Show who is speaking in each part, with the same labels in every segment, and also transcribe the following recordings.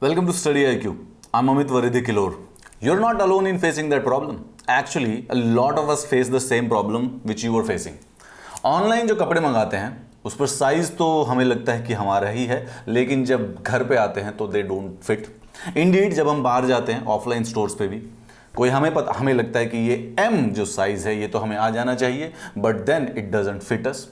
Speaker 1: Welcome to Study IQ. I'm Amit Varidhi Kilor. You're not alone in facing that problem. Actually, a lot of us face the same problem which you were facing. Online जो कपड़े मंगाते हैं उस पर size तो हमें लगता है कि हमारा ही है, लेकिन जब घर पे आते हैं तो दे डोंट फिट. इंडीड जब हम बाहर जाते हैं ऑफलाइन स्टोर्स पे भी हमें लगता है कि ये M जो साइज है ये तो हमें आ जाना चाहिए, but then it doesn't fit us.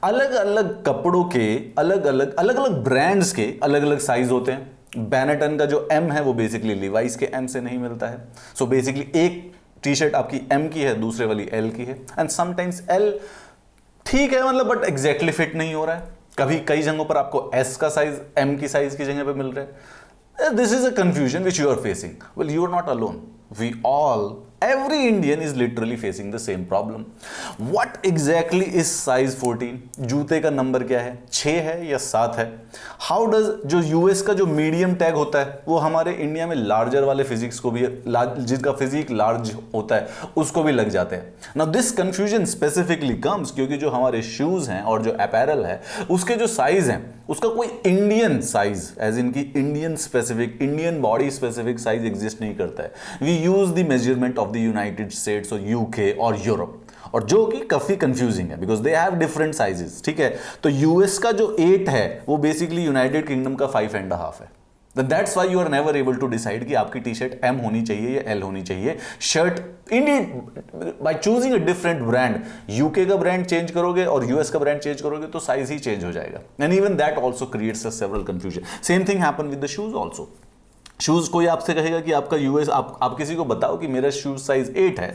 Speaker 1: अलग अलग कपड़ों के अलग अलग ब्रांड्स के अलग अलग साइज होते हैं. बैनेटन का जो M है वो बेसिकली लिवाइस के M से नहीं मिलता है. सो बेसिकली एक टी शर्ट आपकी M की है, दूसरे वाली L की है. एंड समटाइम्स L ठीक है मतलब, बट एग्जैक्टली फिट नहीं हो रहा है. कभी कई जगहों पर आपको S का साइज M की साइज की जगह पे मिल रहा है. This is a confusion which you are facing. Well, you are not alone. We all, every Indian is literally facing the same problem. What exactly is size 14? जूते का नंबर क्या है, 6 है या 7 है? How does जो यूएस का जो मीडियम टैग होता है वो हमारे इंडिया में लार्जर वाले फिजिक्स को भी, जिसका फिजिक लार्ज होता है उसको भी लग जाते हैं. Now this confusion specifically comes क्योंकि जो हमारे शूज हैं और जो अपैरल है उसके जो साइज हैं उसका कोई इंडियन साइज, एज इनकी Indian specific, Indian body specific size exist नहीं करता है. We use the measurement of the United States और यूके और यूरोप, और जो कि काफी कंफ्यूजिंग है because they have different sizes. ठीक है, तो यूएस का जो 8 है वो बेसिकली यूनाइटेड किंगडम का 5.5 है. That's why you are never able to decide कि आपकी टी शर्ट M होनी चाहिए या L होनी चाहिए. Shirt Indeed by choosing a different brand, UK का ब्रांड चेंज करोगे और यूएस का ब्रांड चेंज करोगे तो साइज ही चेंज हो जाएगा. And even that also creates a several confusion. Same thing happen with the shoes also. Shoes कोई आपसे कहेगा कि आपका यूएस, आप किसी को बताओ कि मेरा शूज साइज 8 है,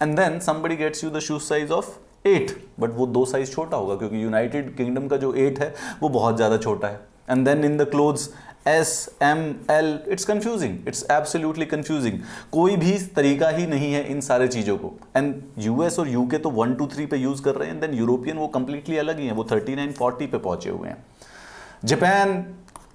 Speaker 1: and then somebody gets you the shoes size of 8, but वो 2 साइज छोटा होगा क्योंकि यूनाइटेड किंगडम का जो 8 है वो बहुत ज्यादा छोटा है. And then in the clothes S, M, L, it's confusing, it's absolutely confusing. कोई भी तरीका ही नहीं है इन सारे चीजों को. एंड यूएस और यूके तो 1, 2, 3 पे यूज कर रहे हैं, देन यूरोपियन वो कंप्लीटली अलग ही है, वो 39, 40 पे पहुंचे हुए हैं. Japan,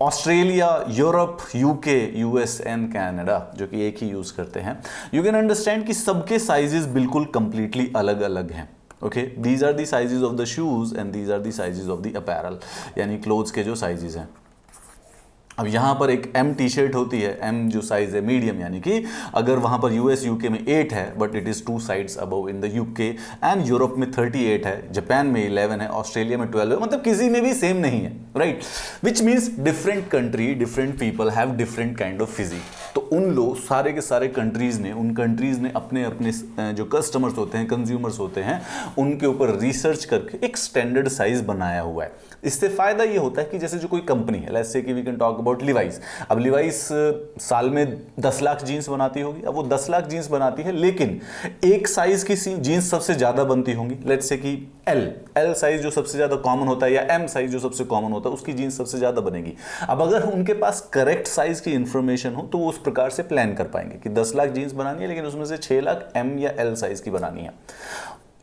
Speaker 1: Australia, Europe, UK, US and Canada जो कि एक ही यूज करते हैं. यू कैन अंडरस्टैंड कि सबके साइजेस बिल्कुल कंप्लीटली अलग अलग हैं. Okay, these are the sizes of the shoes and these are the sizes of the apparel, यानी क्लोथ्स के जो साइजेस हैं. अब यहाँ पर एक M टी शर्ट होती है, M जो साइज है मीडियम, यानी कि अगर वहाँ पर यूएस यूके में 8 है but it is 2 sides above in the UK, and Europe में 38 है, जापान में 11 है, ऑस्ट्रेलिया में 12 है, मतलब किसी में भी सेम नहीं है, right. Which means different country, different people have different kind of physique. तो उन लोग सारे के सारे कंट्रीज़ ने, उन कंट्रीज़ ने अपने अपने जो कस्टमर्स होते हैं, कंज्यूमर्स होते हैं, उनके ऊपर रिसर्च करके एक स्टैंडर्ड साइज बनाया हुआ है. इससे फ़ायदा ये होता है कि जैसे जो कोई कंपनी है, लेट्स से कि we can talk about Levi's. अब लिवाइस साल में 10 लाख जीन्स बनाती होगी. अब वो 10 लाख जीन्स बनाती है, लेकिन एक साइज की जीन्स सबसे ज़्यादा बनती होंगी. लेट्स से कि एल साइज जो सबसे ज़्यादा कॉमन होता है, या M साइज जो सबसे कॉमन होता है, उसकी जीन्स सबसे ज़्यादा बनेगी. अब अगर उनके पास करेक्ट साइज की इंफॉर्मेशन हो तो वो उस प्रकार से प्लान कर पाएंगे कि 10 लाख जीन्स बनानी है, लेकिन उसमें से 6 लाख M या L साइज की बनानी है.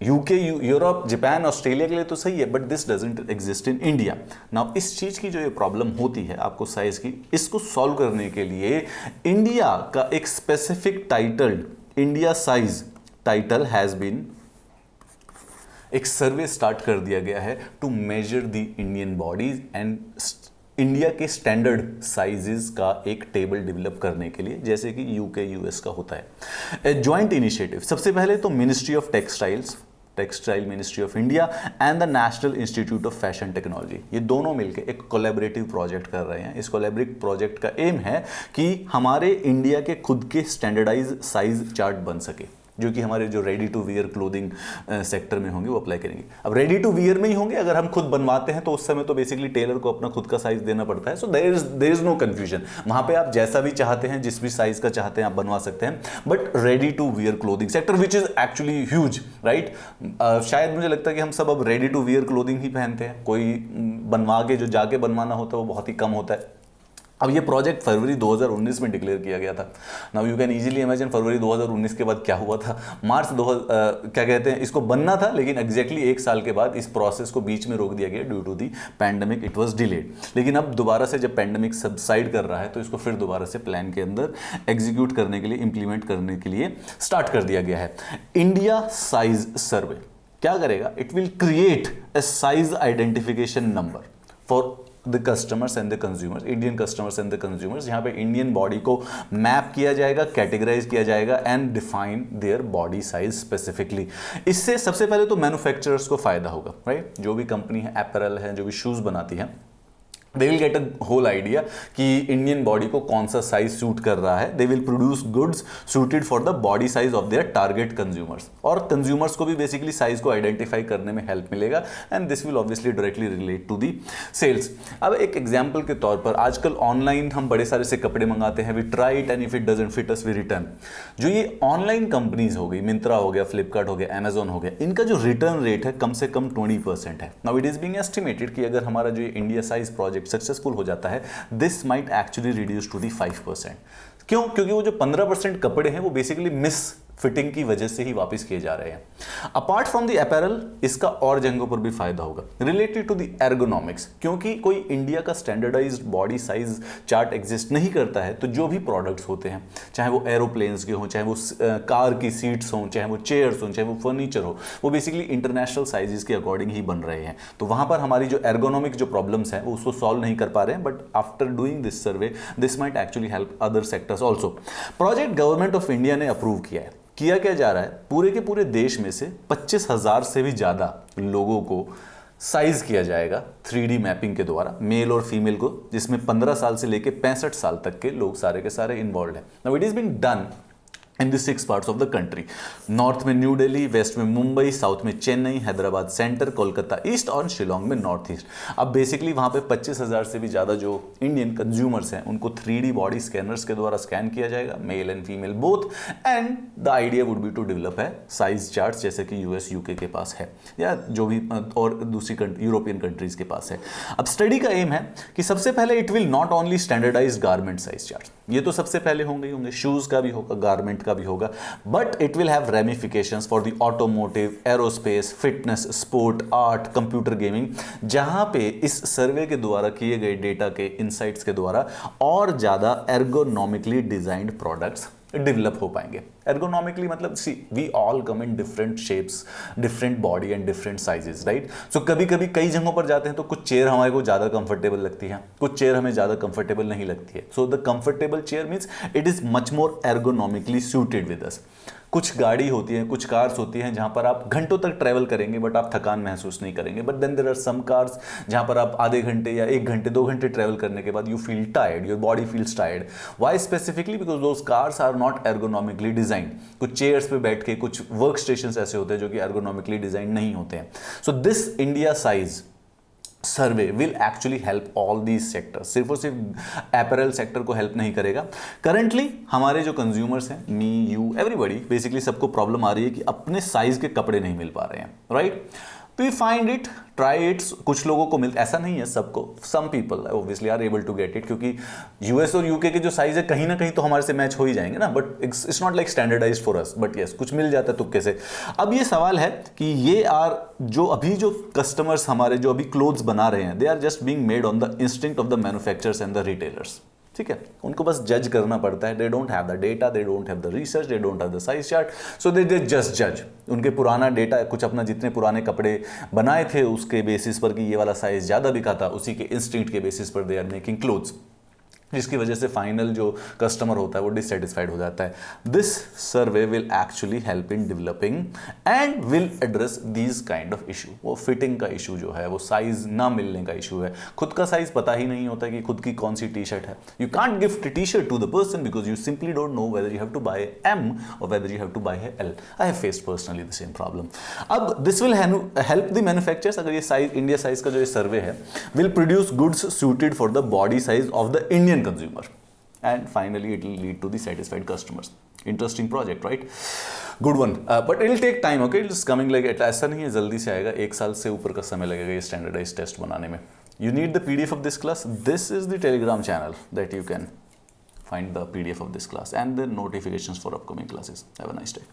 Speaker 1: यूके, यूरोप, जापान, ऑस्ट्रेलिया के लिए तो सही है, but this doesn't exist in India. Now इस चीज की जो ये प्रॉब्लम होती है आपको साइज की, इसको सॉल्व करने के लिए इंडिया का एक specific title, India size title has been, एक सर्वे स्टार्ट कर दिया गया है to measure the Indian bodies and India के स्टैंडर्ड साइजेस का एक टेबल डेवलप करने के लिए, जैसे कि यूके यूएस का होता है. A joint initiative. सबसे पहले तो ministry of textile ministry of India and the national institute of fashion technology, ये दोनों मिलकर एक कोलैबोरेटिव प्रोजेक्ट कर रहे हैं. इस कोलैबोरेटिव प्रोजेक्ट का एम है कि हमारे इंडिया के खुद के स्टैंडर्डाइज साइज चार्ट बन सके, जो कि हमारे जो ready to wear clothing sector में होंगे वो अप्लाई करेंगे. अब रेडी टू वियर में ही होंगे, अगर हम खुद बनवाते हैं तो उस समय तो बेसिकली टेलर को अपना खुद का साइज देना पड़ता है. So there is no confusion. वहां पे आप जैसा भी चाहते हैं, जिस भी साइज का चाहते हैं आप बनवा सकते हैं. But ready to wear clothing sector which is actually huge, right. शायद मुझे लगता है कि हम सब अब रेडी टू वियर क्लोथिंग ही पहनते हैं. कोई बनवा के जो जाके बनवाना होता है वो बहुत ही कम होता है. अब ये प्रोजेक्ट फरवरी 2019 में डिक्लेयर किया गया था. Now you can easily imagine फरवरी 2019 के बाद क्या हुआ था. मार्च क्या कहते हैं, इसको बनना था, लेकिन एग्जैक्टली 1 साल के बाद इस प्रोसेस को बीच में रोक दिया गया due to the pandemic. It was delayed. लेकिन अब दोबारा से जब पैंडेमिक सबसाइड कर रहा है तो इसको फिर दोबारा से प्लान के अंदर एग्जीक्यूट करने के लिए, इंप्लीमेंट करने के लिए स्टार्ट कर दिया गया है. इंडिया साइज सर्वे क्या करेगा? It will create a size identification number for the customers and the consumers, Indian customers and the consumers, यहाँ पे इंडियन बॉडी को मैप किया जाएगा, कैटेगराइज किया जाएगा and define their body size specifically. इससे सबसे पहले तो मैन्युफैक्चरर्स को फायदा होगा, राइट? जो भी कंपनी है, एपरल है, जो भी शूज बनाती है, they will get a whole idea कि इंडियन बॉडी को कौन सा साइज सूट कर रहा है। They will produce goods suited for the body size of their target consumers, और कंज्यूमर्स को भी बेसिकली साइज को आइडेंटिफाई करने में हेल्प मिलेगा and this will obviously directly relate to the sales. अब एक एग्जांपल के तौर पर आजकल ऑनलाइन हम बड़े सारे से कपड़े मंगाते हैं, we try it and if it doesn't fit us we return. जो ये ऑनलाइन कंपनीज हो गई, मिंत्रा हो गया, फ्लिपकार्ट हो गया, अमेजोन हो गया, इनका जो रिटर्न रेट है कम से कम 20% है। Now it is being estimated कि अगर हमारा जो इंडिया साइज प्रोजेक्ट सक्सेसफुल हो जाता है, this might actually reduce to the 5%। क्यों? क्योंकि वो जो 15% कपड़े हैं वो बेसिकली मिस फिटिंग की वजह से ही वापस किए जा रहे हैं। अपार्ट फ्रॉम द अपैरल, इसका और जगहों पर भी फायदा होगा रिलेटेड टू द एर्गोनॉमिक्स, क्योंकि कोई इंडिया का standardised body size chart exist नहीं करता है, तो जो भी प्रोडक्ट्स होते हैं, चाहे वो एरोप्लेन्स के हों, चाहे वो कार की सीट्स हों, चाहे वो चेयर्स हों, चाहे वो फर्नीचर हो, वो बेसिकली इंटरनेशनल साइजेस के अकॉर्डिंग ही बन रहे हैं। तो वहां पर हमारी जो एर्गोनॉमिक जो प्रॉब्लम्स हैं वो उसको सॉल्व नहीं कर पा रहे हैं, but after doing this survey this might actually help other sectors also. Project government of India ने अप्रूव किया है। किया क्या जा रहा है, पूरे के पूरे देश में से 25,000 से भी ज़्यादा लोगों को साइज किया जाएगा 3D मैपिंग के द्वारा, मेल और फीमेल को, जिसमें 15 साल से लेकर 65 साल तक के लोग सारे के सारे इन्वॉल्व हैं। Now it is being done in the 6 parts of the country. North में न्यू दिल्ली, वेस्ट में मुंबई, साउथ में चेन्नई, हैदराबाद सेंटर, कोलकाता ईस्ट और शिलोंग में नॉर्थ ईस्ट। अब बेसिकली वहाँ पे 25,000 से भी ज़्यादा जो इंडियन कंज्यूमर्स हैं उनको 3D बॉडी स्कैनर्स के द्वारा स्कैन किया जाएगा, male and female both, and the idea would be to develop है साइज चार्ट्स, जैसे कि US UK के पास है या जो भी और दूसरी यूरोपियन कंट्रीज के पास है। अब स्टडी का एम है कि सबसे पहले it will not only standardise garment size chart, ये तो सबसे पहले होंगे, शूज का भी होगा, गारमेंट का भी होगा, but it will have ramifications for the automotive, aerospace, fitness, sport, art, computer gaming, जहां पे इस सर्वे के द्वारा किए गए डेटा के इनसाइट्स के द्वारा और ज्यादा एर्गोनॉमिकली डिजाइंड प्रोडक्ट्स डेवलप हो पाएंगे। एर्गोनॉमिकली मतलब see we all come in different shapes, different body and different sizes, right? So कभी कभी कई जगहों पर जाते हैं तो कुछ चेयर हमारे को ज़्यादा कंफर्टेबल लगती है, कुछ चेयर हमें ज़्यादा कंफर्टेबल नहीं लगती है। So the comfortable chair means it is much more ergonomically suited with us. कुछ गाड़ी होती है, कुछ कार्स होती हैं जहां पर आप घंटों तक ट्रैवल करेंगे बट आप थकान महसूस नहीं करेंगे, but then there are some cars जहां पर आप आधे घंटे या 1 घंटे 2 घंटे ट्रैवल करने के बाद you feel tired, your body feels tired. Why specifically? Because those cars are not ergonomically designed. कुछ चेयर्स पे बैठ के, कुछ वर्क स्टेशन ऐसे होते हैं जो कि एर्गोनॉमिकली डिजाइन नहीं होते हैं। So this India size survey will actually help all these sectors, सिर्फ और सिर्फ अपैरल सेक्टर को हेल्प नहीं करेगा। करंटली हमारे जो कंज्यूमर्स हैं, मी, यू, एवरीबॉडी, बेसिकली सबको प्रॉब्लम आ रही है कि अपने साइज के कपड़े नहीं मिल पा रहे हैं, right? We find it, try it, कुछ लोगों को मिलता, ऐसा नहीं है सबको, some people obviously are able to get it, क्योंकि US और UK के जो साइज है कहीं ना कहीं तो हमारे से मैच हो ही जाएंगे ना, but it's not like standardised for us, but yes कुछ मिल जाता है तुक्के से। अब ये सवाल है कि ये आर जो अभी जो कस्टमर्स हमारे जो अभी क्लोथ्स बना रहे हैं, they are just being made on the instinct of the manufacturers and the retailers, ठीक है? उनको बस जज करना पड़ता है, they don't have the data, they don't have the research, they don't have the size chart, so they just जज। उनके पुराना डेटा, कुछ अपना जितने पुराने कपड़े बनाए थे उसके बेसिस पर कि ये वाला साइज ज़्यादा बिका था, उसी के इंस्टिंक्ट के बेसिस पर दे आर मेकिंग क्लोथ्स, जिसकी वजह से फाइनल जो कस्टमर होता है वो डिससेटिस्फाइड हो जाता है। This survey will actually help in developing and will address these kind of issue. वो फिटिंग का इशू जो है, वो साइज ना मिलने का इशू है, खुद का साइज पता ही नहीं होता कि खुद की कौन सी टी शर्ट है। You can't gift T shirt to the person because you simply don't know whether you have to buy M और whether you have to buy L। I have faced personally the same problem. अब this will help the manufacturers, अगर ये size India size का जो ये सर्वे है, will produce goods suited for the body size of the Indian consumer, and finally it will lead to the satisfied customers. Interesting project, right? Good one, but it will take time. Okay, it's coming like ऐसा नहीं है जल्दी से आएगा, 1 साल से ऊपर का समय लगेगा ये standardized test बनाने में। You need the PDF of this class. This is the Telegram channel that you can find the PDF of this class and the notifications for upcoming classes. Have a nice day.